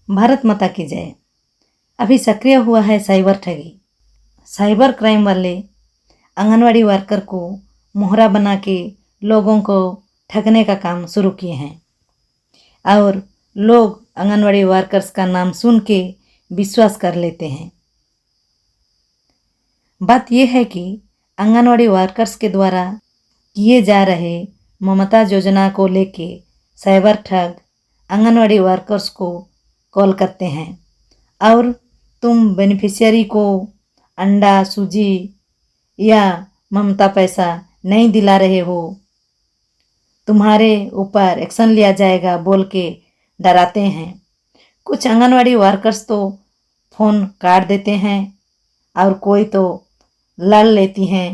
भारत माता की जय। अभी सक्रिय हुआ है साइबर ठगी। साइबर क्राइम वाले आंगनवाड़ी वर्कर को मोहरा बना के लोगों को ठगने का काम शुरू किए हैं और लोग आंगनवाड़ी वर्कर्स का नाम सुन के विश्वास कर लेते हैं। बात यह है कि आंगनवाड़ी वर्कर्स के द्वारा किए जा रहे ममता योजना को लेके साइबर ठग आंगनवाड़ी वर्कर्स को कॉल करते हैं और तुम बेनिफिशियरी को अंडा, सूजी या ममता पैसा नहीं दिला रहे हो, तुम्हारे ऊपर एक्शन लिया जाएगा बोल के डराते हैं। कुछ आंगनवाड़ी वर्कर्स तो फ़ोन काट देते हैं और कोई तो लड़ लेती हैं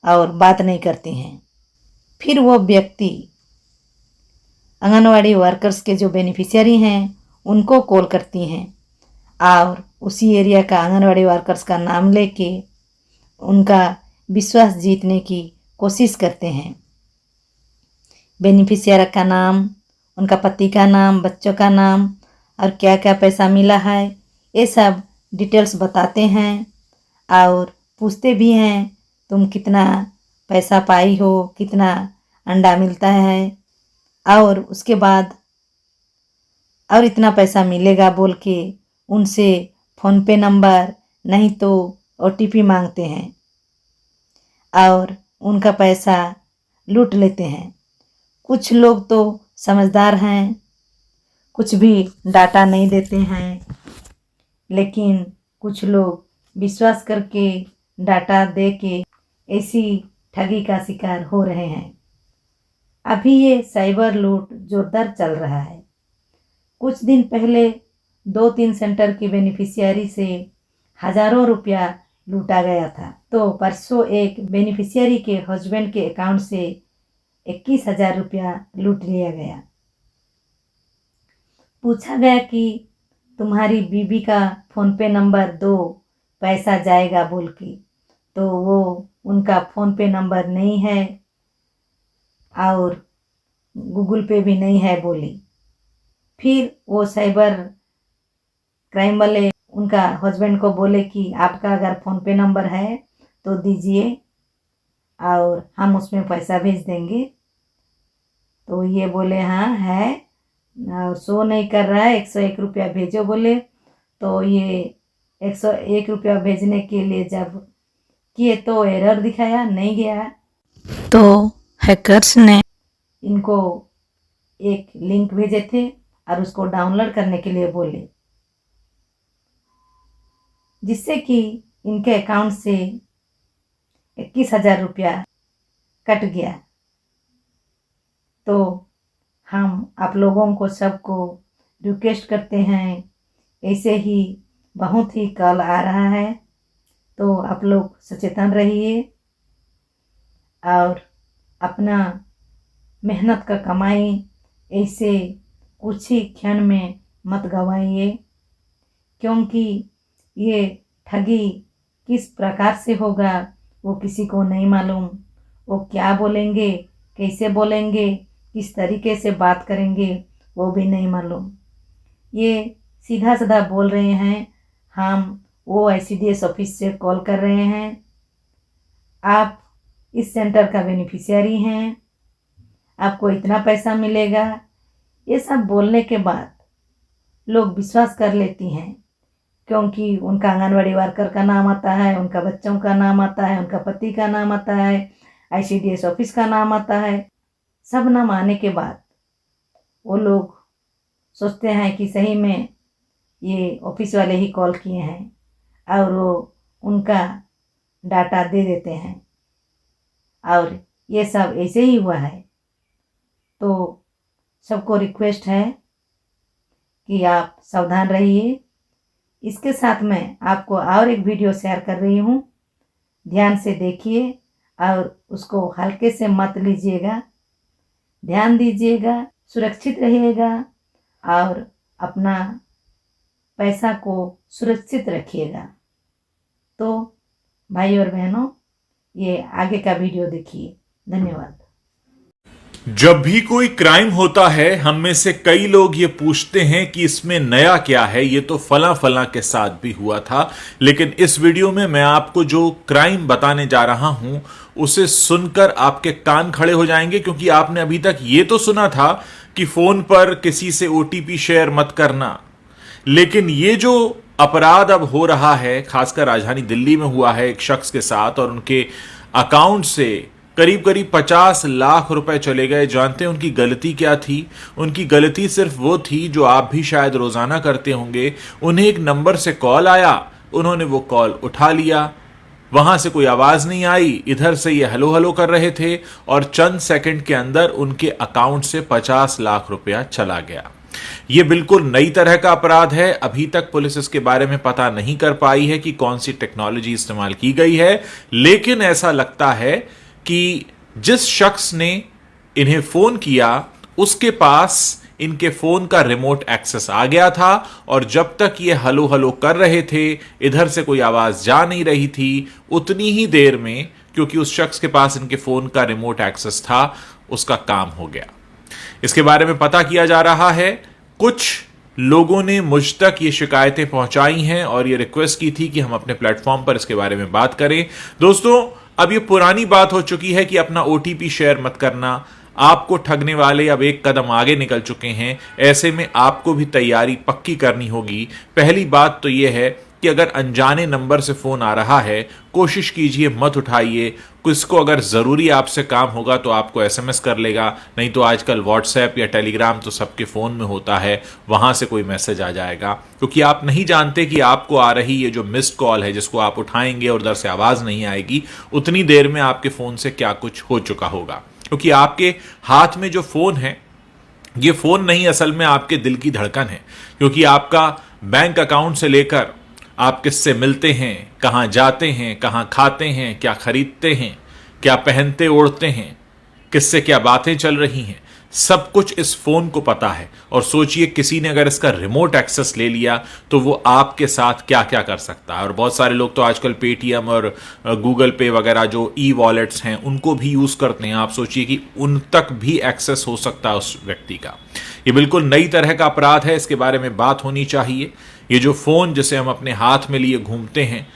और बात नहीं करती हैं। फिर वो व्यक्ति आंगनवाड़ी वर्कर्स के जो बेनिफिशियरी हैं उनको कॉल करती हैं और उसी एरिया का आंगनवाड़ी वर्कर्स का नाम लेके उनका विश्वास जीतने की कोशिश करते हैं। बेनिफिशियरी का नाम, उनका पति का नाम, बच्चों का नाम और क्या क्या पैसा मिला है ये सब डिटेल्स बताते हैं और पूछते भी हैं तुम कितना पैसा पाई हो, कितना अंडा मिलता है और उसके बाद और इतना पैसा मिलेगा बोल के उनसे फ़ोन पे नंबर नहीं तो OTP मांगते हैं और उनका पैसा लूट लेते हैं। कुछ लोग तो समझदार हैं, कुछ भी डाटा नहीं देते हैं, लेकिन कुछ लोग विश्वास करके डाटा दे के ऐसी ठगी का शिकार हो रहे हैं। अभी ये साइबर लूट जोरदार चल रहा है। कुछ दिन पहले 2-3 सेंटर की बेनिफिशियरी से हज़ारों रुपया लूटा गया था। तो परसों एक बेनिफिशियरी के हस्बैंड के अकाउंट से 21,000 रुपया लूट लिया गया। पूछा गया कि तुम्हारी बीबी का फ़ोन पे नंबर दो, पैसा जाएगा बोल के, तो वो उनका फ़ोन पे नंबर नहीं है और गूगल पे भी नहीं है बोली। फिर वो साइबर क्राइम वाले उनका हस्बैंड को बोले कि आपका अगर फ़ोन पे नंबर है तो दीजिए और हम उसमें पैसा भेज देंगे। तो ये बोले हाँ है और शो नहीं कर रहा है, 101 रुपया भेजो बोले। तो ये 101 रुपया भेजने के लिए जब किए तो एरर दिखाया, नहीं गया। तो हैकर्स ने इनको एक लिंक भेजे थे और उसको डाउनलोड करने के लिए बोले, जिससे कि इनके अकाउंट से 21,000 रुपया कट गया। तो हम आप लोगों को सबको रिक्वेस्ट करते हैं, ऐसे ही बहुत ही कॉल आ रहा है तो आप लोग सचेतन रहिए और अपना मेहनत का कमाई ऐसे कुछ ही क्षण में मत गवाइए, क्योंकि ये ठगी किस प्रकार से होगा वो किसी को नहीं मालूम। वो क्या बोलेंगे, कैसे बोलेंगे, किस तरीके से बात करेंगे वो भी नहीं मालूम। ये सीधा साधा बोल रहे हैं हम वो ICDS ऑफिस से कॉल कर रहे हैं, आप इस सेंटर का बेनिफिशियरी हैं, आपको इतना पैसा मिलेगा। ये सब बोलने के बाद लोग विश्वास कर लेती हैं, क्योंकि उनका आंगनवाड़ी वर्कर का नाम आता है, उनका बच्चों का नाम आता है, उनका पति का नाम आता है, ICDS ऑफिस का नाम आता है। सब नाम आने के बाद वो लोग सोचते हैं कि सही में ये ऑफिस वाले ही कॉल किए हैं और वो उनका डाटा दे देते हैं और ये सब ऐसे ही हुआ है। तो सबको रिक्वेस्ट है कि आप सावधान रहिए। इसके साथ मैं आपको और एक वीडियो शेयर कर रही हूँ, ध्यान से देखिए और उसको हल्के से मत लीजिएगा, ध्यान दीजिएगा, सुरक्षित रहिएगा और अपना पैसा को सुरक्षित रखिएगा। तो भाई और बहनों, ये आगे का वीडियो देखिए। धन्यवाद। जब भी कोई क्राइम होता है हम में से कई लोग ये पूछते हैं कि इसमें नया क्या है, ये तो फला फला के साथ भी हुआ था। लेकिन इस वीडियो में मैं आपको जो क्राइम बताने जा रहा हूं उसे सुनकर आपके कान खड़े हो जाएंगे, क्योंकि आपने अभी तक ये तो सुना था कि फोन पर किसी से ओटीपी शेयर मत करना, लेकिन ये जो अपराध अब हो रहा है, खासकर राजधानी दिल्ली में हुआ है एक शख्स के साथ, और उनके अकाउंट से करीब करीब 50 लाख रुपए चले गए। जानते हैं उनकी गलती क्या थी? उनकी गलती सिर्फ वो थी जो आप भी शायद रोजाना करते होंगे। उन्हें एक नंबर से कॉल आया, उन्होंने वो कॉल उठा लिया, वहां से कोई आवाज नहीं आई, इधर से ये हेलो हेलो कर रहे थे और चंद सेकंड के अंदर उनके अकाउंट से 50 लाख रुपया चला गया। यह बिल्कुल नई तरह का अपराध है। अभी तक पुलिस इसके बारे में पता नहीं कर पाई है कि कौन सी टेक्नोलॉजी इस्तेमाल की गई है, लेकिन ऐसा लगता है कि जिस शख्स ने इन्हें फोन किया उसके पास इनके फोन का रिमोट एक्सेस आ गया था, और जब तक ये हलो हलो कर रहे थे, इधर से कोई आवाज जा नहीं रही थी, उतनी ही देर में, क्योंकि उस शख्स के पास इनके फोन का रिमोट एक्सेस था, उसका काम हो गया। इसके बारे में पता किया जा रहा है। कुछ लोगों ने मुझ तक ये शिकायतें पहुंचाई हैं और ये रिक्वेस्ट की थी कि हम अपने प्लेटफॉर्म पर इसके बारे में बात करें। दोस्तों, अब ये पुरानी बात हो चुकी है कि अपना ओटीपी शेयर मत करना। आपको ठगने वाले अब एक कदम आगे निकल चुके हैं। ऐसे में आपको भी तैयारी पक्की करनी होगी। पहली बात तो यह है कि अगर अनजाने नंबर से फोन आ रहा है, कोशिश कीजिए मत उठाइए। किसको अगर जरूरी आपसे काम होगा तो आपको एसएमएस कर लेगा, नहीं तो आजकल व्हाट्सएप या टेलीग्राम तो सबके फोन में होता है, वहां से कोई मैसेज आ जाएगा। क्योंकि आप नहीं जानते कि आपको आ रही ये जो मिस्ड कॉल है, जिसको आप उठाएंगे और उधर से आवाज नहीं आएगी, उतनी देर में आपके फोन से क्या कुछ हो चुका होगा। क्योंकि आपके हाथ में जो फोन है, ये फोन नहीं, असल में आपके दिल की धड़कन है। क्योंकि आपका बैंक अकाउंट से लेकर आप किससे मिलते हैं, कहां जाते हैं, कहां खाते हैं, क्या खरीदते हैं, क्या पहनते ओढ़ते हैं, किससे क्या बातें चल रही हैं, सब कुछ इस फोन को पता है। और सोचिए किसी ने अगर इसका रिमोट एक्सेस ले लिया तो वो आपके साथ क्या क्या कर सकता है। और बहुत सारे लोग तो आजकल पेटीएम और गूगल पे वगैरह जो ई वॉलेट्स हैं उनको भी यूज करते हैं। आप सोचिए कि उन तक भी एक्सेस हो सकता है उस व्यक्ति का। ये बिल्कुल नई तरह का अपराध है, इसके बारे में बात होनी चाहिए। ये जो फोन जिसे हम अपने हाथ में लिए घूमते हैं,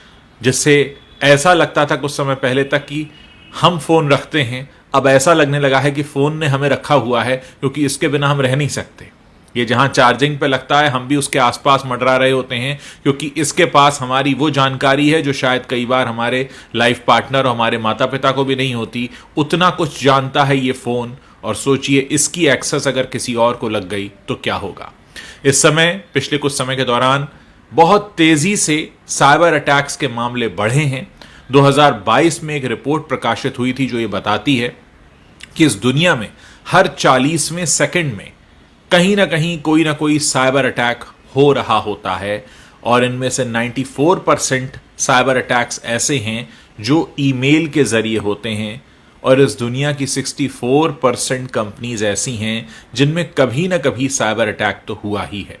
जिससे ऐसा लगता था कुछ समय पहले तक कि हम फोन रखते हैं, अब ऐसा लगने लगा है कि फोन ने हमें रखा हुआ है, क्योंकि इसके बिना हम रह नहीं सकते। ये जहां चार्जिंग पे लगता है, हम भी उसके आसपास मंडरा रहे होते हैं, क्योंकि इसके पास हमारी वो जानकारी है जो शायद कई बार हमारे लाइफ पार्टनर और हमारे माता पिता को भी नहीं होती। उतना कुछ जानता है ये फोन। और सोचिए इसकी एक्सेस अगर किसी और को लग गई तो क्या होगा। इस समय, पिछले कुछ समय के दौरान बहुत तेजी से साइबर अटैक्स के मामले बढ़े हैं। 2022 में एक रिपोर्ट प्रकाशित हुई थी जो ये बताती है कि इस दुनिया में हर 40वें सेकंड में कहीं ना कोई साइबर अटैक हो रहा होता है, और इनमें से 94% साइबर अटैक्स ऐसे हैं जो ईमेल के जरिए होते हैं, और इस दुनिया की 64% कंपनीज ऐसी हैं जिनमें कभी ना कभी साइबर अटैक तो हुआ ही है।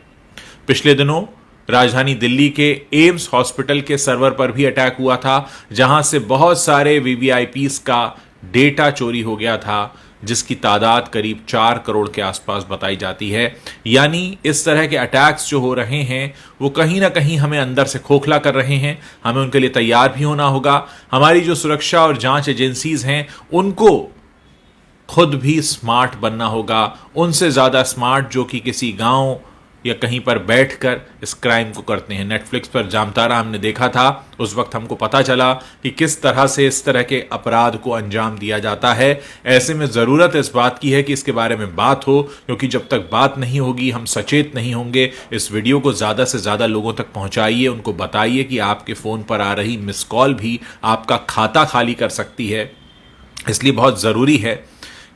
पिछले दिनों राजधानी दिल्ली के एम्स हॉस्पिटल के सर्वर पर भी अटैक हुआ था, जहां से बहुत सारे वीवीआईपीस का डेटा चोरी हो गया था, जिसकी तादाद करीब 4 करोड़ के आसपास बताई जाती है। यानी इस तरह के अटैक्स जो हो रहे हैं वो कहीं ना कहीं हमें अंदर से खोखला कर रहे हैं। हमें उनके लिए तैयार भी होना होगा। हमारी जो सुरक्षा और जांच एजेंसीज हैं उनको खुद भी स्मार्ट बनना होगा, उनसे ज्यादा स्मार्ट जो कि किसी गांव या कहीं पर बैठकर इस क्राइम को करते हैं। नेटफ्लिक्स पर जामतारा हमने देखा था, उस वक्त हमको पता चला कि किस तरह से इस तरह के अपराध को अंजाम दिया जाता है। ऐसे में जरूरत इस बात की है कि इसके बारे में बात हो, क्योंकि जब तक बात नहीं होगी, हम सचेत नहीं होंगे। इस वीडियो को ज्यादा से ज्यादा लोगों तक पहुंचाइए, उनको बताइए कि आपके फोन पर आ रही मिस कॉल भी आपका खाता खाली कर सकती है। इसलिए बहुत जरूरी है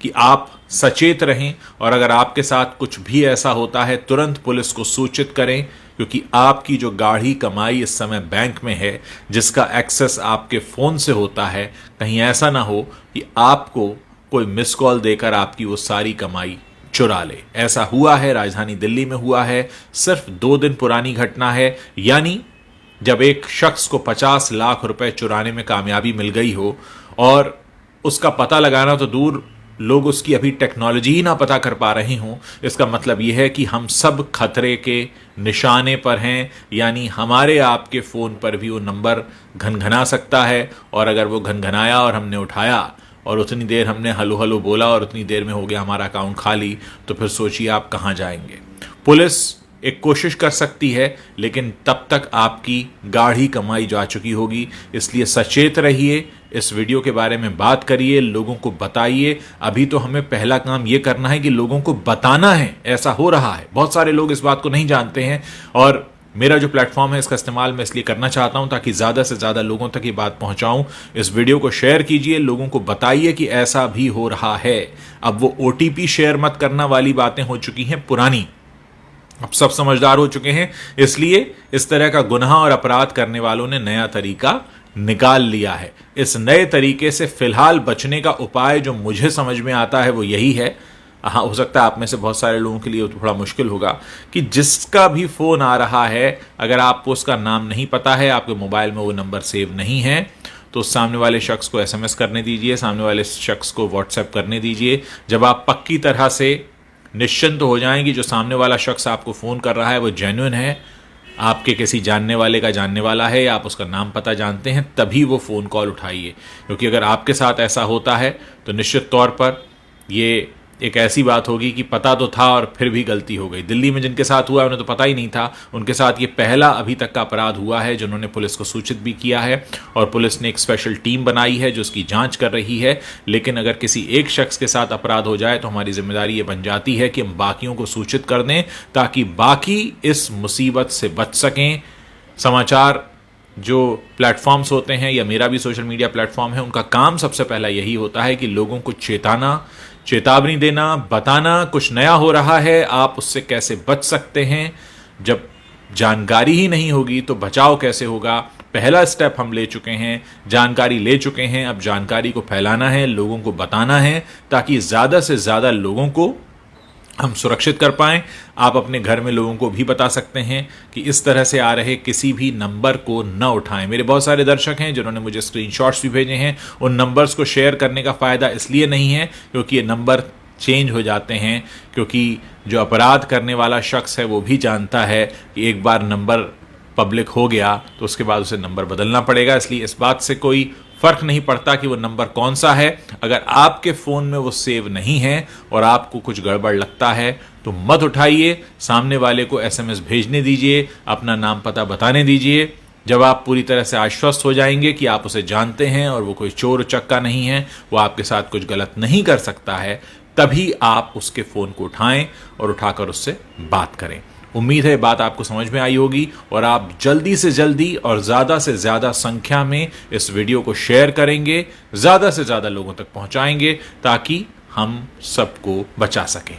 कि आप सचेत रहें, और अगर आपके साथ कुछ भी ऐसा होता है तुरंत पुलिस को सूचित करें, क्योंकि आपकी जो गाढ़ी कमाई इस समय बैंक में है, जिसका एक्सेस आपके फोन से होता है, कहीं ऐसा ना हो कि आपको कोई मिस कॉल देकर आपकी वो सारी कमाई चुरा ले। ऐसा हुआ है, राजधानी दिल्ली में हुआ है। सिर्फ 2 दिन पुरानी घटना है, यानी जब एक शख्स को 50 लाख रुपए चुराने में कामयाबी मिल गई हो, और उसका पता लगाना तो दूर लोग उसकी अभी टेक्नोलॉजी ही ना पता कर पा रहे हों, इसका मतलब यह है कि हम सब खतरे के निशाने पर हैं। यानी हमारे आपके फ़ोन पर भी वो नंबर घनघना सकता है, और अगर वो घनघनाया और हमने उठाया और उतनी देर हमने हलो हलो बोला और उतनी देर में हो गया हमारा अकाउंट खाली, तो फिर सोचिए आप कहाँ जाएंगे। पुलिस एक कोशिश कर सकती है, लेकिन तब तक आपकी गाढ़ी कमाई जा चुकी होगी। इसलिए सचेत रहिए, इस वीडियो के बारे में बात करिए, लोगों को बताइए। अभी तो हमें पहला काम ये करना है कि लोगों को बताना है ऐसा हो रहा है। बहुत सारे लोग इस बात को नहीं जानते हैं, और मेरा जो प्लेटफॉर्म है इसका इस्तेमाल मैं इसलिए करना चाहता हूं ताकि ज़्यादा से ज़्यादा लोगों तक ये बात पहुंचाऊं। इस वीडियो को शेयर कीजिए, लोगों को बताइए कि ऐसा भी हो रहा है। अब वो OTP शेयर मत करना वाली बातें हो चुकी हैं पुरानी, अब सब समझदार हो चुके हैं। इसलिए इस तरह का गुनाह और अपराध करने वालों ने नया तरीका निकाल लिया है। इस नए तरीके से फिलहाल बचने का उपाय जो मुझे समझ में आता है वो यही है। हाँ, हो सकता है आप में से बहुत सारे लोगों के लिए थोड़ा मुश्किल होगा कि जिसका भी फ़ोन आ रहा है, अगर आपको उसका नाम नहीं पता है, आपके मोबाइल में वो नंबर सेव नहीं है, तो सामने वाले शख्स को SMS करने दीजिए, सामने वाले शख्स को WhatsApp करने दीजिए। जब आप पक्की तरह से निश्चिंत हो जाएं कि जो सामने वाला शख्स आपको फ़ोन कर रहा है वो जेन्युइन है, आपके किसी जानने वाले का जानने वाला है, या आप उसका नाम पता जानते हैं, तभी वो फ़ोन कॉल उठाइए। क्योंकि अगर आपके साथ ऐसा होता है तो निश्चित तौर पर ये एक ऐसी बात होगी कि पता तो था और फिर भी गलती हो गई। दिल्ली में जिनके साथ हुआ उन्हें तो पता ही नहीं था, उनके साथ ये पहला अभी तक का अपराध हुआ है जिन्होंने पुलिस को सूचित भी किया है, और पुलिस ने एक स्पेशल टीम बनाई है जो उसकी जांच कर रही है। लेकिन अगर किसी एक शख्स के साथ अपराध हो जाए तो हमारी जिम्मेदारी ये बन जाती है कि हम बाकियों को सूचित कर दें ताकि बाकी इस मुसीबत से बच सकें। समाचार जो प्लेटफॉर्म्स होते हैं, या मेरा भी सोशल मीडिया प्लेटफॉर्म है, उनका काम सबसे पहला यही होता है कि लोगों को चेतावनी देना, बताना कुछ नया हो रहा है, आप उससे कैसे बच सकते हैं। जब जानकारी ही नहीं होगी तो बचाव कैसे होगा। पहला स्टेप हम ले चुके हैं, जानकारी ले चुके हैं, अब जानकारी को फैलाना है, लोगों को बताना है ताकि ज़्यादा से ज़्यादा लोगों को हम सुरक्षित कर पाएं। आप अपने घर में लोगों को भी बता सकते हैं कि इस तरह से आ रहे किसी भी नंबर को न उठाएं। मेरे बहुत सारे दर्शक हैं जिन्होंने मुझे स्क्रीनशॉट्स भी भेजे हैं। उन नंबर्स को शेयर करने का फ़ायदा इसलिए नहीं है क्योंकि ये नंबर चेंज हो जाते हैं, क्योंकि जो अपराध करने वाला शख्स है वो भी जानता है कि एक बार नंबर पब्लिक हो गया तो उसके बाद उसे नंबर बदलना पड़ेगा। इसलिए इस बात से कोई फ़र्क नहीं पड़ता कि वो नंबर कौन सा है। अगर आपके फ़ोन में वो सेव नहीं है और आपको कुछ गड़बड़ लगता है तो मत उठाइए, सामने वाले को SMS भेजने दीजिए, अपना नाम पता बताने दीजिए। जब आप पूरी तरह से आश्वस्त हो जाएंगे कि आप उसे जानते हैं और वो कोई चोर उचक्का नहीं है, वो आपके साथ कुछ गलत नहीं कर सकता है, तभी आप उसके फ़ोन को उठाएं और उठाकर उससे बात करें। उम्मीद है बात आपको समझ में आई होगी और आप जल्दी से जल्दी और ज़्यादा से ज़्यादा संख्या में इस वीडियो को शेयर करेंगे, ज़्यादा से ज़्यादा लोगों तक पहुंचाएंगे ताकि हम सबको बचा सकें।